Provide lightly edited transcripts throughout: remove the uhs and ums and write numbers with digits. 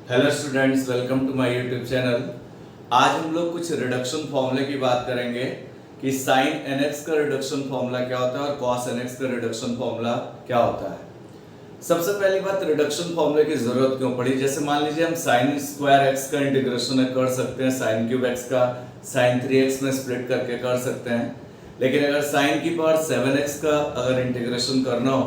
Hello students, welcome to my YouTube channel. आज हम लोग कुछ रिडक्शन फॉर्मूले की बात करेंगे कि साइन nx का रिडक्शन फॉर्मूला क्या होता है और कॉस nx का रिडक्शन फॉर्मूला क्या होता है। सबसे पहली बात, रिडक्शन फॉर्मूले की जरूरत क्यों पड़ी। जैसे मान लीजिए हम साइन स्क्वायर एक्स का इंटीग्रेशन कर सकते हैं, साइन क्यूब एक्स का साइन 3x में स्प्लिट करके कर सकते हैं, लेकिन अगर साइन की पावर 7x का अगर इंटीग्रेशन करना हो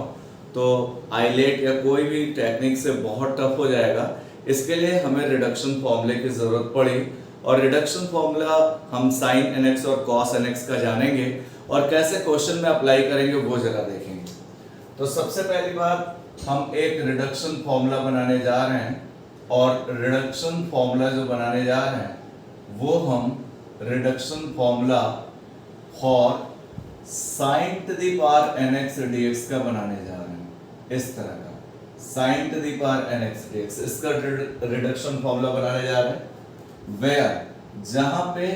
तो आइलेट या कोई भी टेक्निक से बहुत टफ हो जाएगा। इसके लिए हमें रिडक्शन फॉर्मूले की जरूरत पड़ी और रिडक्शन फॉर्मूला हम साइन nx और कॉस nx का जानेंगे और कैसे क्वेश्चन में अप्लाई करेंगे वो जरा देखेंगे। तो सबसे पहली बात, हम एक रिडक्शन फॉर्मूला बनाने जा रहे हैं और रिडक्शन फॉर्मूला जो बनाने जा रहे हैं वो हम reduction formula for sign to the power nx dx का बनाने जा रहे हैं। इस तरह का sign to the power nx dx, इसका रिडक्शन फॉर्मूला बनाने जा रहे हैं वेयर जहां पे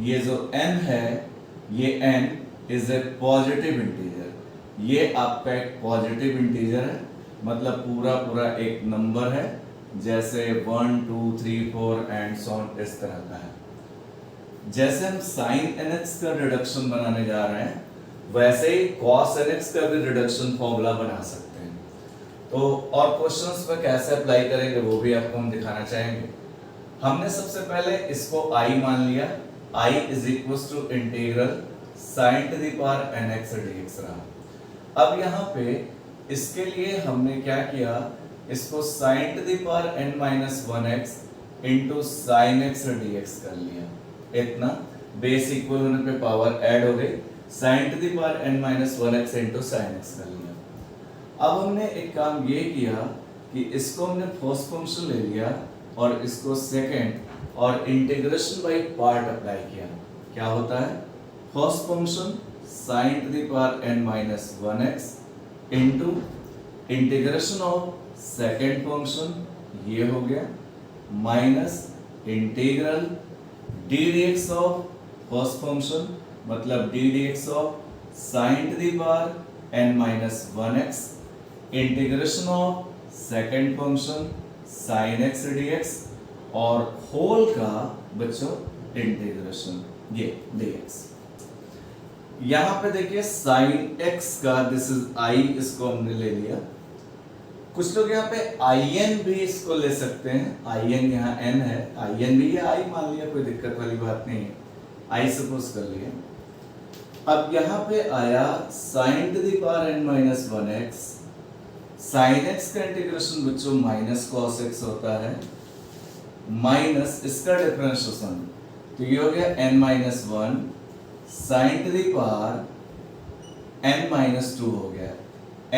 ये जो n है ये n is a positive integer, ये आपका एक पॉजिटिव इंटीजर है, मतलब पूरा एक नंबर है, जैसे 1 2 3 4 एंड सो ऑन, इस तरह का है। जैसे हम साइन nx का रिडक्शन बनाने जा रहे हैं वैसे ही cos nx का भी रिडक्शन फॉर्मूला बना सकते हैं। तो और क्वेश्चंस पे कैसे अप्लाई करेंगे वो भी आपको हम दिखाना चाहेंगे। हमने सबसे पहले इसको i मान लिया, i is equal to integral sine to the power nx dx रहा। अब यहाँ पे इसके लिए हमने क्या किया, इसको sign to the power n minus 1x into sine x dx कर लिया। इतना बेस इक्वल होने पे पावर ऐड हो गई, sign to the power n minus 1x into sine x कर लिया। अब हमने एक काम ये किया कि इसको हमने फर्स्ट फंक्शन ले लिया और इसको सेकंड और इंटीग्रेशन बाय पार्ट अप्लाई किया। क्या होता है, first function sine to the power n minus 1x into integration of second function, ये हो गया, minus integral d d x of first function, मतलब d d x of sine to the power n minus 1x integration of second function sine x dx और whole का बच्चों integration ये dx। यहां पे देखिए साइन x का दिस इज i, इसको हमने ले लिया। कुछ लोग यहाँ पे in भी इसको ले सकते हैं, in यहाँ n है, in भी या i मान लिया, कोई दिक्कत वाली बात नहीं है, i सपोज कर लिया। अब यहाँ पे आया sine to the power n minus 1x, sine x का इंटीग्रेशन बच्चों माइनस कॉस x होता है, माइनस इसका डिफरेंशिएशन, तो ये हो गया n minus 1 sine to the power n minus 2 हो गया,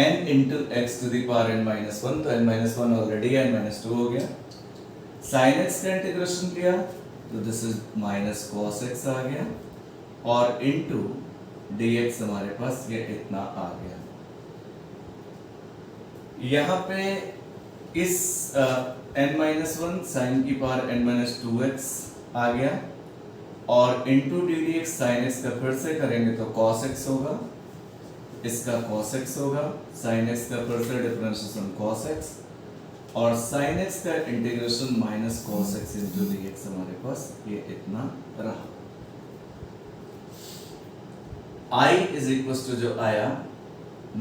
n into x to the power n minus 1, तो n माइनस 1 ऑलरेडी है, n माइनस 2 हो गया। साइन x का इंटीग्रेशन किया तो this is minus cos x आ गया और इंटू dx हमारे पास ये इतना आ गया। यहाँ पे इस n माइनस 1 साइन की पावर n माइनस 2x आ गया और into d d x sine x का फिर से करेंगे तो cos x होगा, इसका cos x होगा, sin x का फिर से डिफरेंशिएशन cos x और sin x का integration minus cos x into dx हमारे पास ये इतना रहा। i इज इक्वल टू जो आया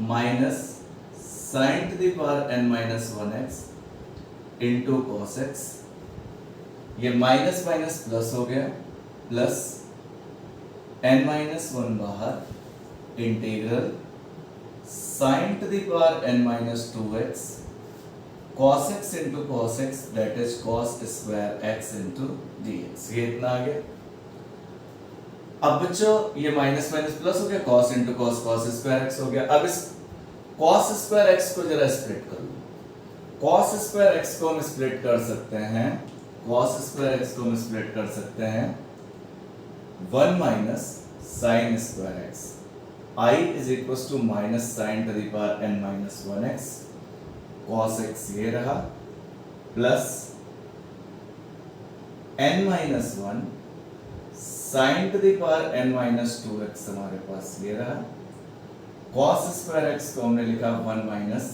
minus sine to the power n minus 1x into cos x, ये माइनस माइनस प्लस हो गया, प्लस n माइनस 1 बाहर integral sine to the power n minus 2x cos x into cos x that is cos square x into dx, ये इतना आ गया। अब बच्चों ये माइनस माइनस प्लस हो गया, cos into cos cos square x हो गया। अब इस cos स्क्वायर x को जरा स्प्लिट कर लो। cos स्क्वायर x को हम स्प्लिट कर सकते हैं, cos स्क्वायर x को हम स्प्लिट कर सकते हैं 1 minus sine square x, i is equal to minus sine to the power n minus 1x cos x ये रहा, plus n minus 1 sine to the power n minus 2x हमारे पास ये रहा, cos स्क्वायर x को हमने लिखा 1 minus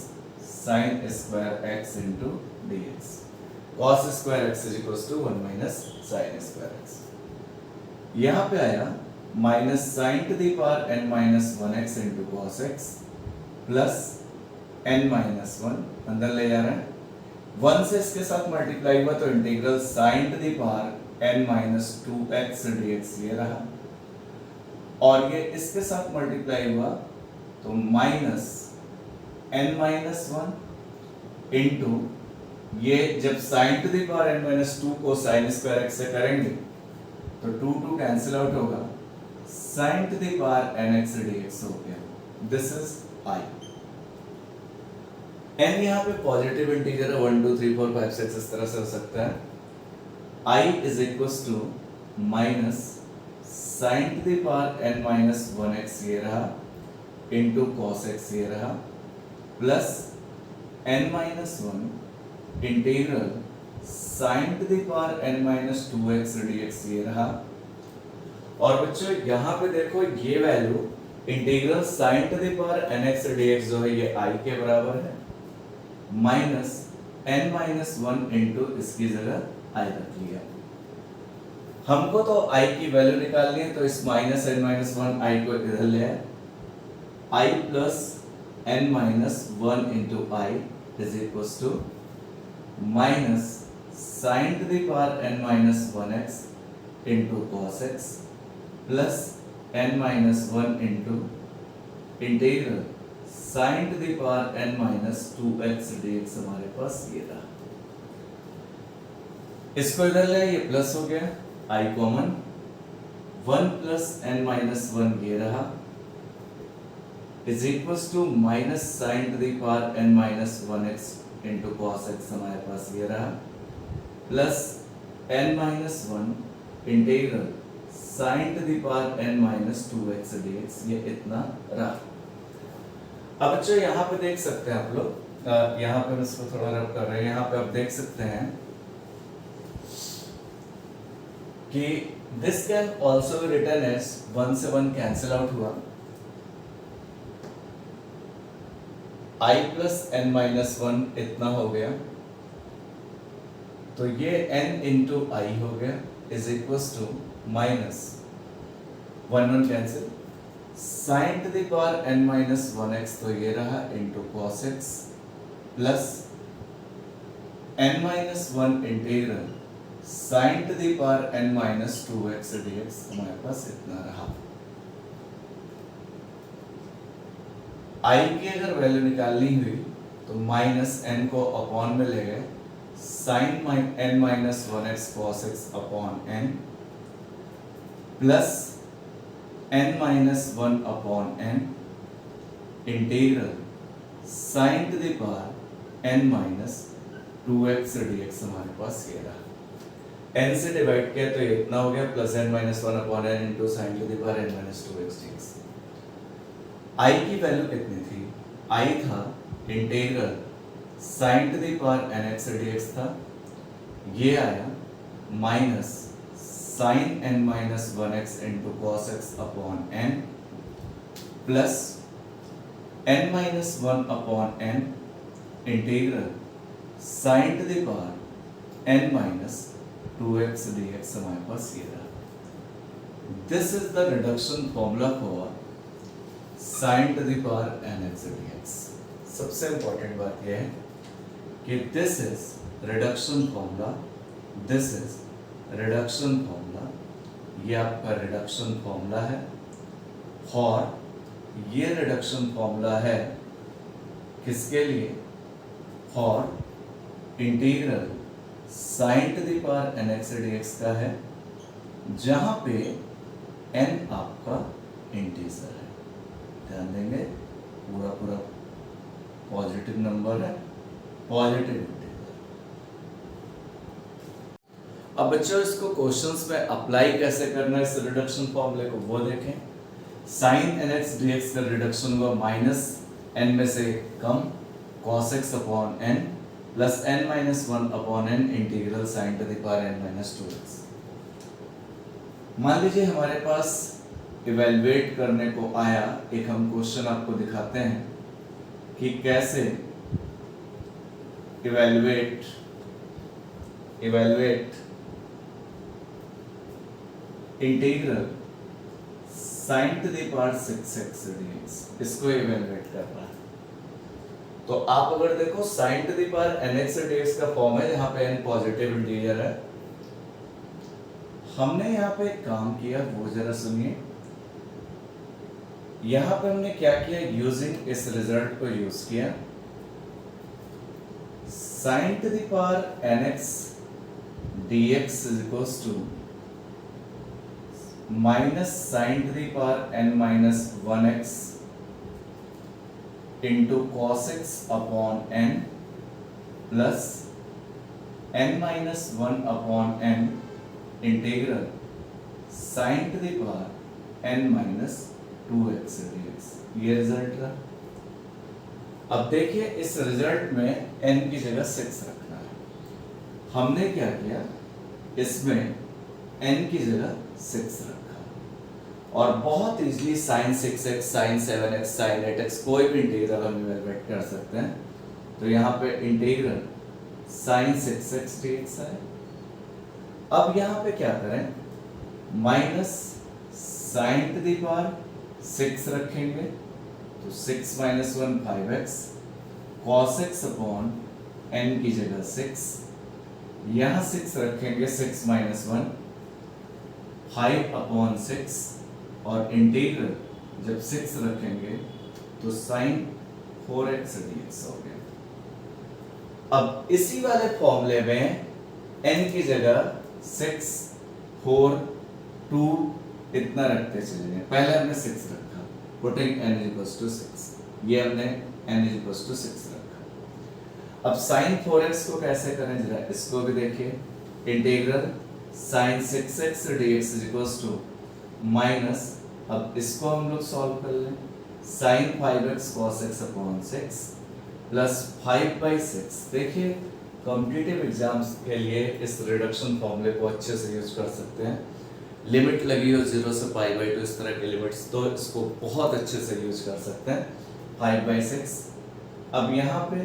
sine square x into dx। cos square x is equal to 1 minus sine square x. यहाँ पे आया minus sine to the power n minus 1x into cos x plus n minus 1 अंदर ले जा रहे हैं, 1 से इसके साथ मल्टीप्लाई हुआ तो integral sine to the power n minus 2x dx ये रहा, और ये इसके साथ मल्टीप्लाई हुआ तो माइनस n माइनस 1 इंटू ये जब sign to the power n minus 2 को साइन स्क्वायर एक्स से करेंगे तो 2 कैंसिल आउट होगा, sign to the power nx dx हो गया। This is i। n यहाँ पे पॉजिटिव इंटीजर है, 1 2 3 4 5 6 इस तरह से हो सकता है। i is equal to minus sine to the power n minus 1x ये रहा इंटू कॉस x ये रहा plus n minus 1 integral sine to the power n minus 2x dx ये रहा। और बच्चों यहाँ पे देखो ये value integral sine to the power nx dx जो है ये i के बराबर है, माइनस n माइनस 1 इंटू इसकी जगह i रख लिया। हमको तो i की वैल्यू निकालनी है तो इस माइनस n माइनस 1 i को इधर ले आए, i plus n minus 1 into i is equal to minus sine to the power n minus 1x into cos x plus n minus 1 into integral sine to the power n minus 2x dx हमारे पास ये रहा। इसको इधर ले ये plus हो गया, i common, 1 plus n minus 1 ये रहा is equal to minus sine to the power n minus 1x into cos x हमारे पास ये रहा plus n minus 1 integral sine to the power n minus 2x dx ये इतना रहा। अब बच्चों यहाँ पे देख सकते हैं आप लोग, यहाँ पे हम इसको थोड़ा रब कर रहे हैं, यहाँ पे आप देख सकते हैं कि this can also be written as 1 से 1 कैंसिल आउट हुआ, i प्लस n माइनस 1 इतना हो गया तो ये n इंटू i हो गया is equal to minus 1 1 cancel sine to the power n minus 1x तो ये रहा into cos x plus n minus 1 integral sine to the power n minus 2x dx हमारे पास इतना रहा। i की अगर वैल्यू निकालनी हुई तो माइनस n को अपॉन में ले गए, sine n minus 1x cos x upon n plus n minus 1 upon n integral sine to the power n minus 2x dx हमारे पास ये रहा। n से डिवाइड किया तो ये इतना हो गया plus n minus 1 upon n into sine to the power n minus 2x dx। i की वैल्यू कितनी थी? i था integral sine to the power nx dx था, ये आया minus sine n minus 1x into cos x upon n plus n minus 1 upon n integral sine to the power n minus 2x dx हमारे पास ये रहा। This is the reduction formula for sign to the power nx dx। सबसे important बात यह है कि this is reduction formula, this is reduction formula, ये आपका रिडक्शन फॉर्मूला है और ये रिडक्शन फॉर्मूला है किसके लिए? और integral sine to the power nx dx का है जहां पे n आपका इंटीजर है। ध्यान देंगे पूरा पूरा पॉजिटिव नंबर है, पॉजिटिव इंटीजर। अब बच्चों इसको क्वेश्चंस में अप्लाई कैसे करना है इस रिडक्शन फॉर्मूले को वो देखें। साइन nx dx का रिडक्शन हुआ माइनस n में से कम cos x upon n plus n minus 1 upon n integral sine to the power n minus 2x। मान लीजिए हमारे पास इवेलुएट करने को आया, एक हम क्वेश्चन आपको दिखाते हैं कि कैसे evaluate evaluate integral sine to the power 6x dx, इसको इवेलुएट कर रहा है। तो आप अगर देखो sign to the power nx dx का फॉर्म है जहां पे n पॉजिटिव इंटीजर है। हमने यहाँ पे एक काम किया, वो जरा सुनिए। यहां पे हमने क्या किया, यूजिंग इस रिजल्ट को यूज किया, sine to the power nx dx is equals to minus sine to the power n minus 1x into cos x upon n plus n minus 1 upon n integral sine to the power n minus 2x dx। ये result रहा। अब देखिए इस result में n की जगह 6 रखना है। हमने क्या किया, इसमें n की जगह 6 रखा और बहुत easily sign 6x, sign 7x, sign 8x कोई भी इंटीग्रल हम इवेलुएट कर सकते हैं। तो यहाँ पे इंटीग्रल साइन 6x dx है। अब यहाँ पे क्या करें, minus sine to the power 6 रखेंगे तो 6 minus 1 5x, cos x upon n की जगह 6, यहाँ 6 रखेंगे 6 माइनस 1 5 अपॉन 6 और इंटीग्रल जब 6 रखेंगे तो साइन 4x dx हो गया। अब इसी वाले फॉर्मूले में n की जगह 6, 4, 2 इतना रखते चलेंगे। पहले हमने 6 रखा, पुटिंग n इक्वल्स टू 6, ये हमने n इक्वल्स टू 6 रखा। अब साइन 4x को कैसे करें जरा इसको भी देखिए। Integral sine 6x dx equals to minus, अब इसको हम लोग सॉल्व कर लें, sine 5x cos x upon 6 plus 5/6। देखिए कॉम्पिटिटिव एग्जाम्स के लिए इस रिडक्शन फॉर्मूले को अच्छे से यूज कर सकते हैं। लिमिट लगी हो 0 से π/2 इस तरह के लिमिट्स, तो इसको बहुत अच्छे से यूज कर सकते हैं। 5/6। अब यहाँ पे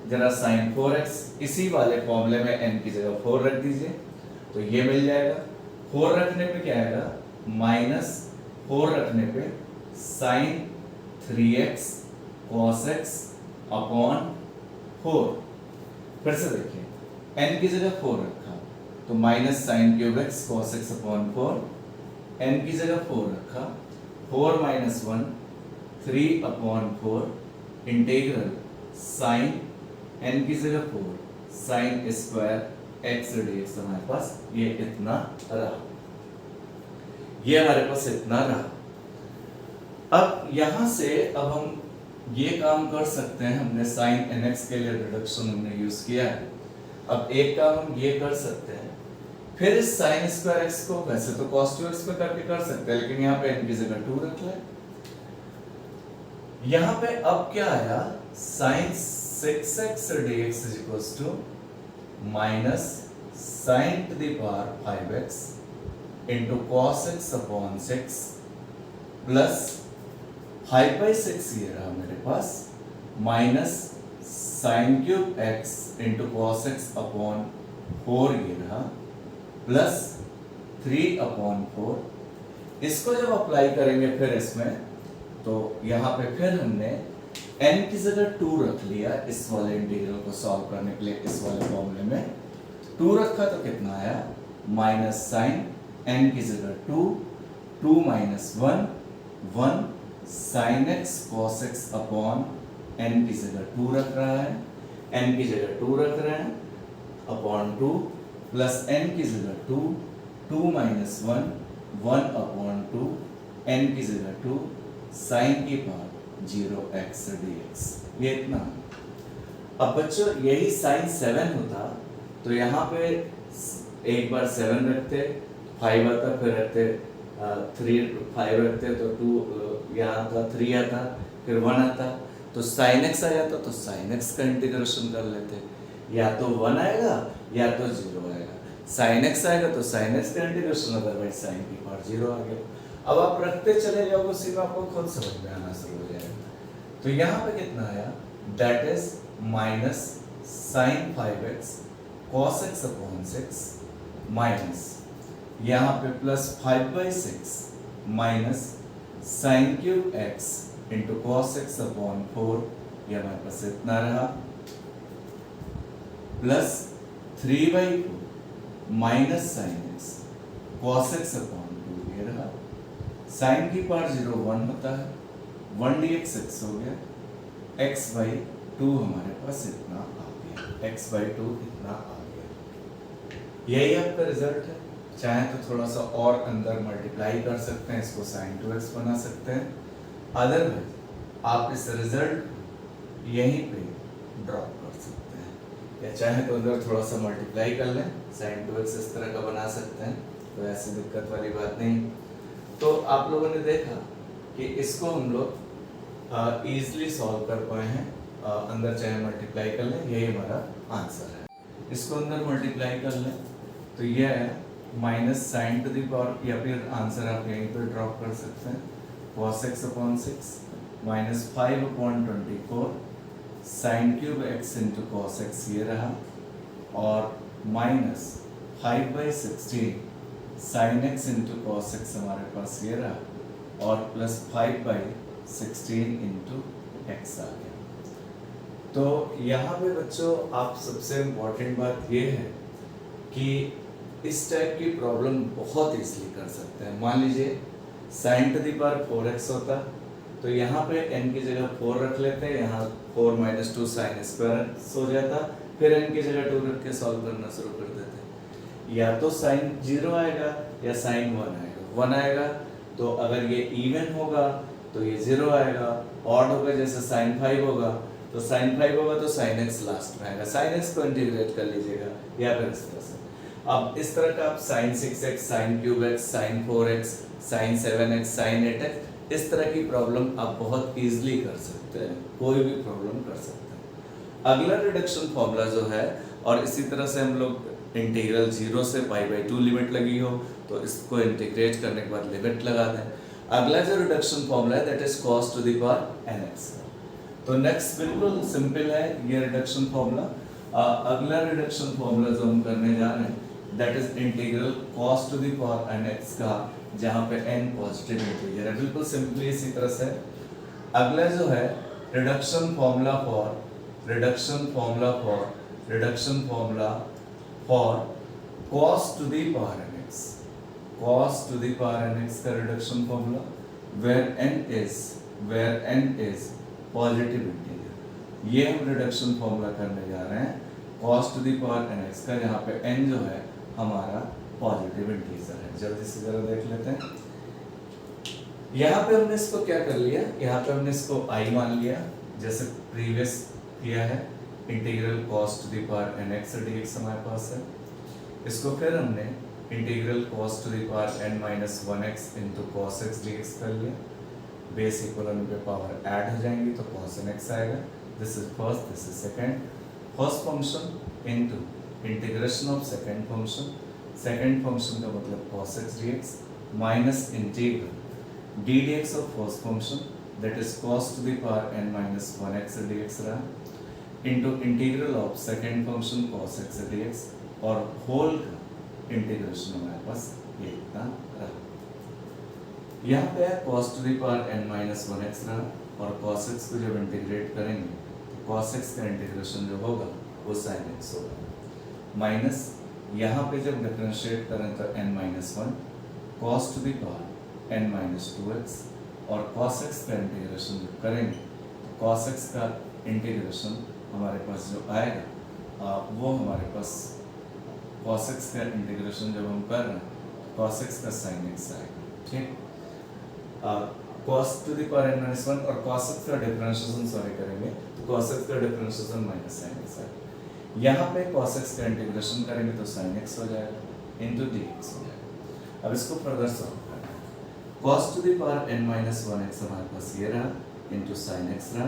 जरा साइन 4x, इसी वाले फॉर्मूले में n की जगह 4 रख दीजिए तो ये मिल जाएगा। 4 रखने पे क्या आएगा, माइनस 4 रखने पे sign 3x cos x upon 4। फिर से देखिए n की जगह 4 रखा तो minus sine cube x cos x upon 4, n की जगह 4 रखा 4 minus 1 3 upon 4 integral sine n की जगह 4 साइन स्क्वायर x dx हमारे पास ये इतना रहा, ये हमारे पास इतना रहा। अब यहां से अब हम ये काम कर सकते हैं, हमने साइन nx के लिए रिडक्शन हमने यूज किया है। अब एक काम हम ये कर सकते हैं, फिर इस साइन स्क्वायर x को वैसे तो cos 2x पे करके कर सकते हैं, लेकिन यहाँ पे n की जगह 2 रख लें। यहाँ पे अब क्या आया, sine 6x dx is equals to minus sine to the power 5x into cos x upon 6 plus 5/6 ये रहा मेरे पास, minus sine cube x into cos x upon 4 ये रहा, प्लस 3 अपॉन 4। इसको जब अप्लाई करेंगे फिर इसमें, तो यहाँ पे फिर हमने n की जगह 2 रख लिया इस वाले इंटीग्रल को सॉल्व करने के लिए। इस वाले फॉर्मूले में 2 रखा तो कितना आया, माइनस साइन n की जगह 2, 2 minus 1, 1 sine x cos x upon n की जगह 2 रख रहा है, n की जगह 2 रख रहे हैं अपॉन 2 प्लस n की जगह 2, 2 माइनस 1, 1 अपॉन 2 n की जगह 2 साइन की पावर 0x dx, ये इतना। अब बच्चों यही साइन 7 होता तो यहाँ पे एक बार 7 रखते, 5 आता, फिर रखते 3, 5 रखते तो 2 यहाँ आता, 3 आता, फिर 1 आता, तो साइन x आ जाता, तो साइन x का इंटीग्रेशन कर लेते। या तो 1 आएगा या तो 0 आएगा। साइन x आएगा तो साइन x का इंटीग्रेशन, अदरवाइज साइन की पावर 0 आ गया। अब आप रखते चले जाओगे, उसी में आपको खुद समझ में आना शुरू हो जाएगा। तो यहाँ पे कितना आया, that is minus sine 5x cos x upon 6 minus यहाँ पे plus 5/6 minus sine cube x into cos x upon 4, ये हमारे पास इतना रहा, plus 3/4 minus sine x cos x upon 2, ये रहा। साइन की पावर 0 1 होता है, 1 dx x हो गया, x/2 हमारे पास इतना आ गया, x/2 इतना आ गया। यही आपका रिजल्ट है। चाहे तो थोड़ा सा और अंदर मल्टीप्लाई कर सकते हैं, इसको sin 2x बना सकते हैं, अदरवाइज आप इस रिजल्ट यहीं पे ड्रॉप कर सकते हैं, या चाहे तो अंदर थोड़ा सा मल्टीप्लाई कर लें, sin 2x इस तरह का बना सकते हैं, तो ऐसी दिक्कत वाली बात नहीं। तो आप लोगों ने देखा कि इसको हम लोग ईजिली सॉल्व कर पाए हैं, अंदर चाहे मल्टीप्लाई कर लें, यही हमारा आंसर है। इसको अंदर मल्टीप्लाई कर लें तो यह है minus sine to the power, या फिर आंसर आप यहीं पर ड्रॉप कर सकते हैं, cos x upon 6 minus 5/24 sine cube x into cos x, ये रहा, और minus 5/16 sine x into cos x हमारे पास ये रहा, और प्लस 5/16 इंटू एक्स आ गया। तो यहाँ पे बच्चों आप सबसे इम्पोर्टेंट बात ये है कि इस टाइप की प्रॉब्लम बहुत इजीली कर सकते हैं। मान लीजिए sin to the power 4x होता, तो यहाँ पे n की जगह 4 रख लेते हैं, यहाँ 4 - 2 sin स्क्वायर हो जाता, फिर n की जगह 2 रख के सॉल्व करना शुरू कर देते हैं। या तो sin 0 आएगा या sin 1 आएगा। 1 आएगा तो अगर ये इवन होगा तो ये 0 आएगा, ऑड होगा जैसे sin 5 होगा तो sin 5 होगा तो sin x लास्ट में आएगा, sin x को इंटीग्रेट कर लीजिएगा, या फिर इस तरह से। अब इस तरह का आप sin 6x, sin cube x, sin 4x, sin 7x, sin 8x, इस तरह की प्रॉब्लम आप बहुत इजीली कर सकते हैं, कोई भी प्रॉब्लम कर सकते हैं। अगला रिडक्शन फॉर्मूला जो है, और इसी तरह से हम लोग इंटीग्रल 0 से π/2 लिमिट लगी हो तो इसको इंटीग्रेट करने के बाद लिमिट लगा दें। अगला जो रिडक्शन फॉर्मूला है that is cos to the power nx। तो नेक्स्ट बिल्कुल सिंपल है ये रिडक्शन फॉर्मूला। अगला रिडक्शन फॉर्मूला जो हम करने जा रहे हैं that is integral cos to the power nx का, जहाँ पे n पॉजिटिव इंटीजर है। बिल्कुल सिंपली इसी तरह से अगला जो है reduction formula for cos to the power nx, cos to the power nx का reduction formula where n is positive integer. ये हम रिडक्शन फॉर्मूला करने जा रहे हैं cos to the power nx का, जहाँ पे n जो है हमारा पॉजिटिव इंटीजर है। जल्दी से जरा देख लेते हैं। यहाँ पे हमने इसको क्या कर लिया, यहाँ पे हमने इसको i मान लिया, जैसे प्रीवियस किया है, integral cos to the power nx dx हमारे पास है। इसको फिर हमने integral cos to the power n-1x into cos x dx कर लिया। बेस इक्वल होने पे पावर ऐड हो जाएंगी तो cos nx आएगा। This is first, this is second. First function into integration of second function, second function का मतलब cos x dx minus integral d dx of first function that is cos to the power n-1x dx रहा, into integral of second function cos x dx, और whole का integration हमारे पास ये इतना रहा। यहाँ पे है cos to the power n-1x रहा, और cos x को जब इंटीग्रेट करेंगे तो cos x का इंटीग्रेशन जो होगा वो sin x होगा, माइनस यहाँ पे जब डिफरेंशिएट करें तो n-1 cos to the power n-2x, और cos x का इंटीग्रेशन जब करेंगे तो cos x का इंटीग्रेशन हमारे पास जो आएगा वो हमारे पास cos x का इंटीग्रेशन जब हम कर रहे हैं cos x का sin x आएगा। ठीक, cos to the power n-1 और cos x का डिफरेंशिएशन करेंगे तो cos x का डिफरेंशिएशन माइनस sin x आएगा। यहाँ पे cos x का इंटीग्रेशन करेंगे तो sin x हो जाएगा इंटू dx हो जाएगा। अब इसको फर्दर सॉल्व करना है। cos to the power n-1x हमारे पास ये रहा, इंटू sin x रहा,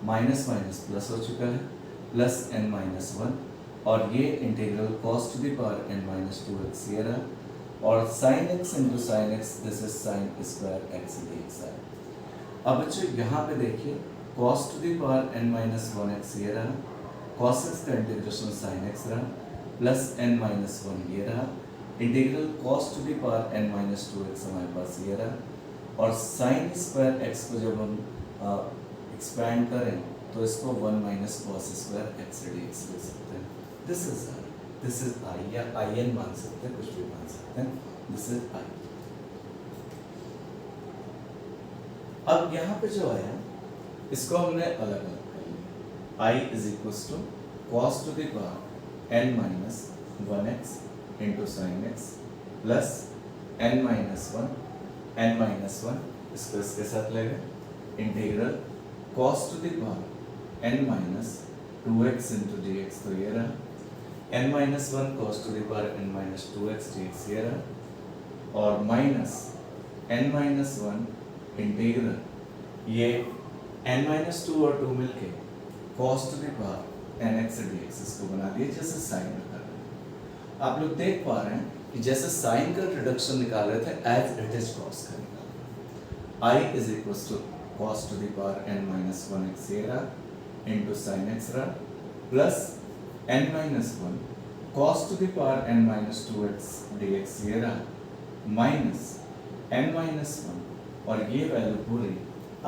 माइनस माइनस प्लस हो चुका है, प्लस n-1, और ये integral cos to the power n-2x ये रहा, और sin x into sin x, this is sin square x dx है। अब बच्चों यहाँ पे देखिए cos to the power n-1x ये रहा, cos x का इंटीग्रेशन sin x रहा, प्लस n माइनस वन ये रहा, integral cos to the power n minus 2x हमारे पास ये रहा, और साइन स्क्वायर x को जब हम एक्सपैंड करें तो इसको 1 minus cos square x dx लिख सकते हैं। दिस इज i या in मान सकते हैं, कुछ भी मान सकते हैं, दिस इज i। अब यहाँ पे जो आया इसको हमने अलग अलग कर लिया, i is equal to cos to the power n minus 1x into sine x plus n minus one इसको इसके साथ ले गए, integral cos to the power n minus 2x into d x, तो ये रहा, n minus one cos to the power n minus 2x dx ये रहा, और minus n minus one integral ये n माइनस 2 और 2 मिलके cos to the power nx dx इसको बना दिए जैसे साइन में कर रहे हैं। आप लोग देख पा रहे हैं कि जैसे साइन का रिडक्शन निकाल रहे थे एज इट इज कॉस का निकाल रहे हैं। i is equal to cos to the power n minus 1x ये रहा इंटू साइन एक्स रहा, plus n minus one cos to the power n minus 2x dx ये रहा, माइनस n माइनस वन, और ये वैल्यू पूरी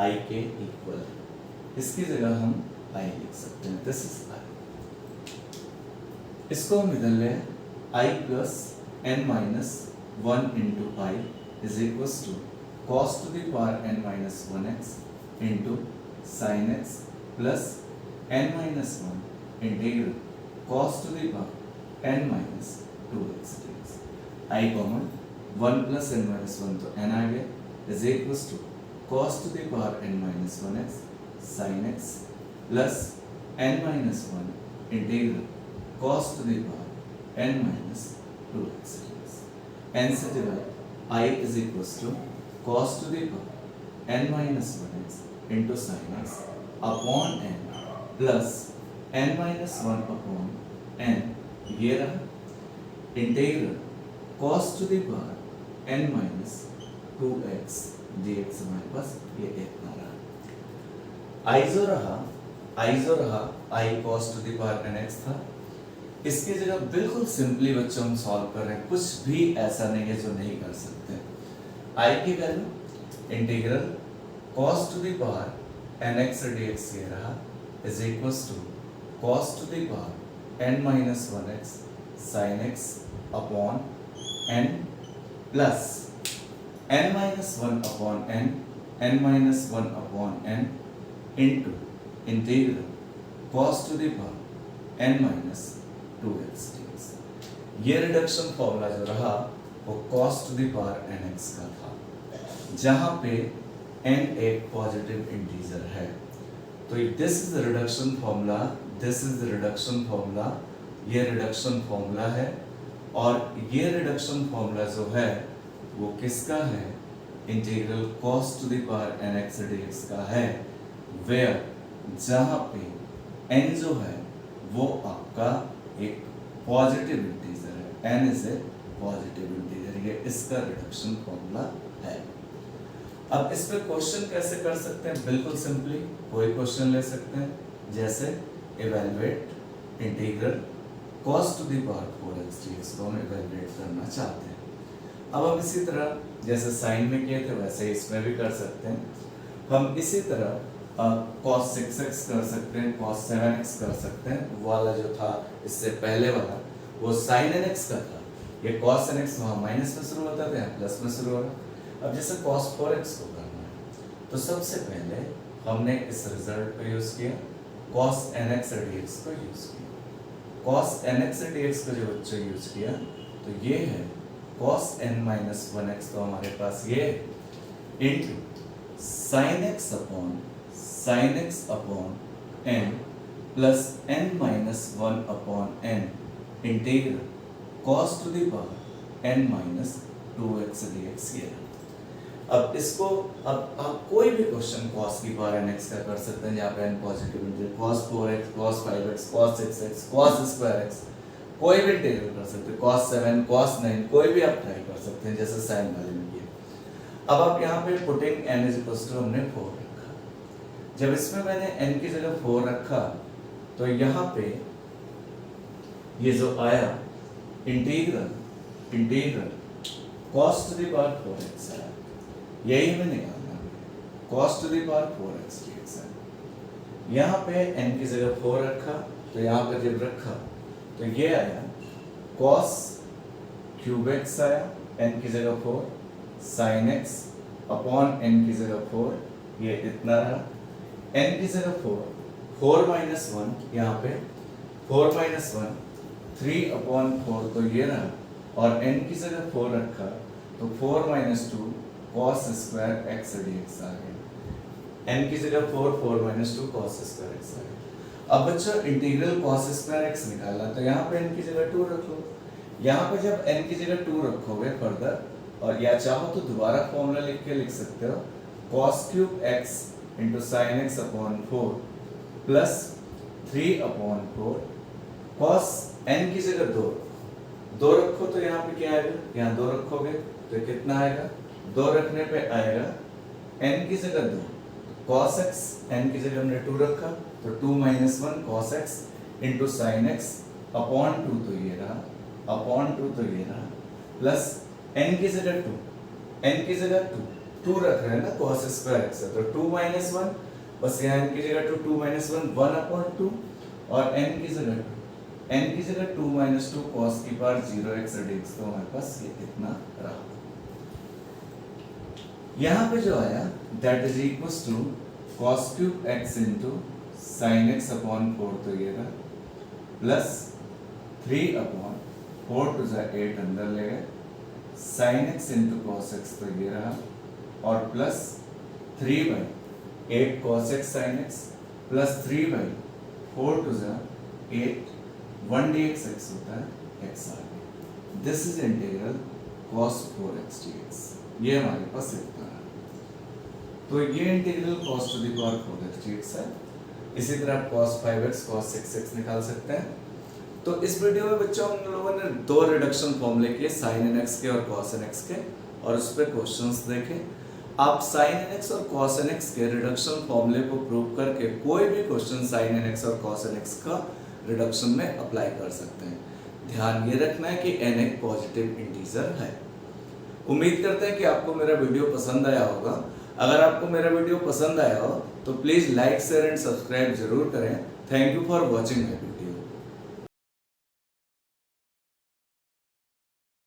i के equal है, इसकी जगह हम i लिख सकते हैं, दिस इज i। इसको हम इधर ले i plus n minus one into i is equal to cos to the power n minus 1x into sine x plus n minus one integral cos to the power n minus 2x dx। i common 1 plus n minus one तो n आ गया, is equal to cos to the power n minus 1x sin x plus n minus 1 integral cos to the power n minus 2x dx। n से divide i is equals to cos to the power n minus 1x into sin x upon n plus n minus 1 upon n ये रहा, integral cos to the power n minus 2x dx हमारे पास ये इतना रहा। i जो रहा i cos to the power nx था, इसकी जगह बिल्कुल सिंपली बच्चों हम सॉल्व कर रहे हैं, कुछ भी ऐसा नहीं है जो नहीं कर सकते। i की value integral cos to the power nx dx ये रहा, is equals to cos to the power n minus 1x sin x upon n plus n minus one upon n minus one upon n into integral cos to the power n minus 2x dx। ये reduction formula जो रहा वो cos to the power nx का था, जहाँ पे n एक positive integer है, तो this is the reduction formula, this is the reduction formula, ये रिडक्शन फॉर्मूला है, और ये रिडक्शन फॉर्मूला जो है वो किसका है, integral cos to the power nx dx का है, वेयर जहाँ पे n जो है वो आपका एक पॉजिटिव इंटीजर है, n is a positive integer, ये इसका रिडक्शन फॉर्मूला है। अब इस पे क्वेश्चन कैसे कर सकते हैं, बिल्कुल सिंपली कोई क्वेश्चन ले सकते हैं, जैसे evaluate integral cos to the power 4x dx को हम इवेलुएट करना चाहते हैं। अब हम इसी तरह जैसे साइन में किए थे वैसे ही इसमें भी कर सकते हैं। हम इसी तरह cos 6x कर सकते हैं, cos 7x कर सकते हैं, वो वाला जो था इससे पहले वाला वो sin nx का था, ये cos nx वहाँ माइनस में शुरू होता था, यहाँ प्लस में शुरू हो रहा। अब जैसे cos 4x को करना है तो सबसे पहले हमने इस रिजल्ट को यूज किया, cos nx dx को यूज किया। cos nx dx को जो बच्चों यूज किया तो ये है cos n माइनस 1x, तो हमारे पास ये into sin x upon n plus n minus 1 upon n integral cos to the power n minus 2x dx ये। अब इसको अब आप कोई भी क्वेश्चन cos की पावर nx का कर सकते हैं, यहाँ पे n positive integral cos 4x, cos 5x, cos 6x, cos square x, कोई भी इंटीग्रल कर सकते हैं, cos 7, cos 9, कोई भी आप ट्राई कर सकते हैं जैसे साइन वाले में किया। अब आप यहाँ पे putting n is equal to हमने 4 रखा, जब इसमें मैंने n की जगह 4 रखा तो यहाँ पे ये जो आया integral cos to the power 4x आया, यही हमें निकालना है, cos to the power 4x dx है। यहाँ पे n की जगह 4 रखा, तो यहाँ पे जब रखा तो ये आया cos क्यूब x आया, n की जगह 4, sin x अपॉन n की जगह 4, ये इतना रहा, n की जगह 4 माइनस 1, यहाँ पे 4 माइनस 1 3 अपॉन 4, तो ये रहा, और n की जगह 4 रखा तो 4 minus 2 cos square x dx आ गया। n की जगह 4 माइनस 2 cos स्क्वायर x आ गया। अब बच्चों इंटीग्रल cos स्क्वायर x निकाला, तो यहाँ पे n की जगह 2 रख लो। यहाँ पे जब n की जगह 2 रखोगे फर्दर, और या चाहो तो दोबारा फॉर्मूला लिख के लिख सकते हो, cos cube x into sine x upon 4 plus 3 upon 4 cos n की जगह 2 रखो, तो यहाँ पे क्या आएगा, यहाँ 2 रखोगे तो कितना आएगा, 2 रखने पे आएगा n की जगह 2 cos x, n की जगह हमने 2 रखा तो 2 minus 1 cos x into sine x upon 2, तो ये रहा अपॉन 2, तो ये रहा प्लस n की जगह 2, n की जगह 2 रख रहे हैं ना, cos स्क्वायर x है तो 2 माइनस 1, बस यहाँ n की जगह 2 माइनस 1 1 अपॉन 2, और n की जगह 2 माइनस 2 cos की पावर 0x dx, तो हमारे पास ये कितना रहा। यहाँ पे जो आया that is equals to cos cube x into sine x upon 4, तो ये रहा प्लस 3 अपॉन 4 टू 8 अंदर ले गए, sine x into cos x, तो ये रहा, और plus 3 by 8 cos x sin x plus 3 by 4 to 8 1 dx x होता है x आ गया। This is integral cos 4x dx, ये हमारे पास इतना है। तो ये integral cos to the power 4x dx है। इसी तरह आप cos 5x cos 6x निकाल सकते हैं। तो इस वीडियो में बच्चों हम लोगों ने 2 रिडक्शन फॉर्मूले किए, sin nx के और cos nx के, और उस पर क्वेश्चंस देखे। आप sin nx और cos nx के रिडक्शन फॉर्मूले को प्रूव करके कोई भी क्वेश्चन sin nx और cos nx का रिडक्शन में अप्लाई कर सकते हैं। ध्यान ये रखना है कि n एक पॉजिटिव इंटीजर है। उम्मीद करते हैं कि आपको मेरा वीडियो पसंद आया होगा। अगर आपको मेरा वीडियो पसंद आया हो तो please like share and subscribe जरूर करें। Thank you for watching my video.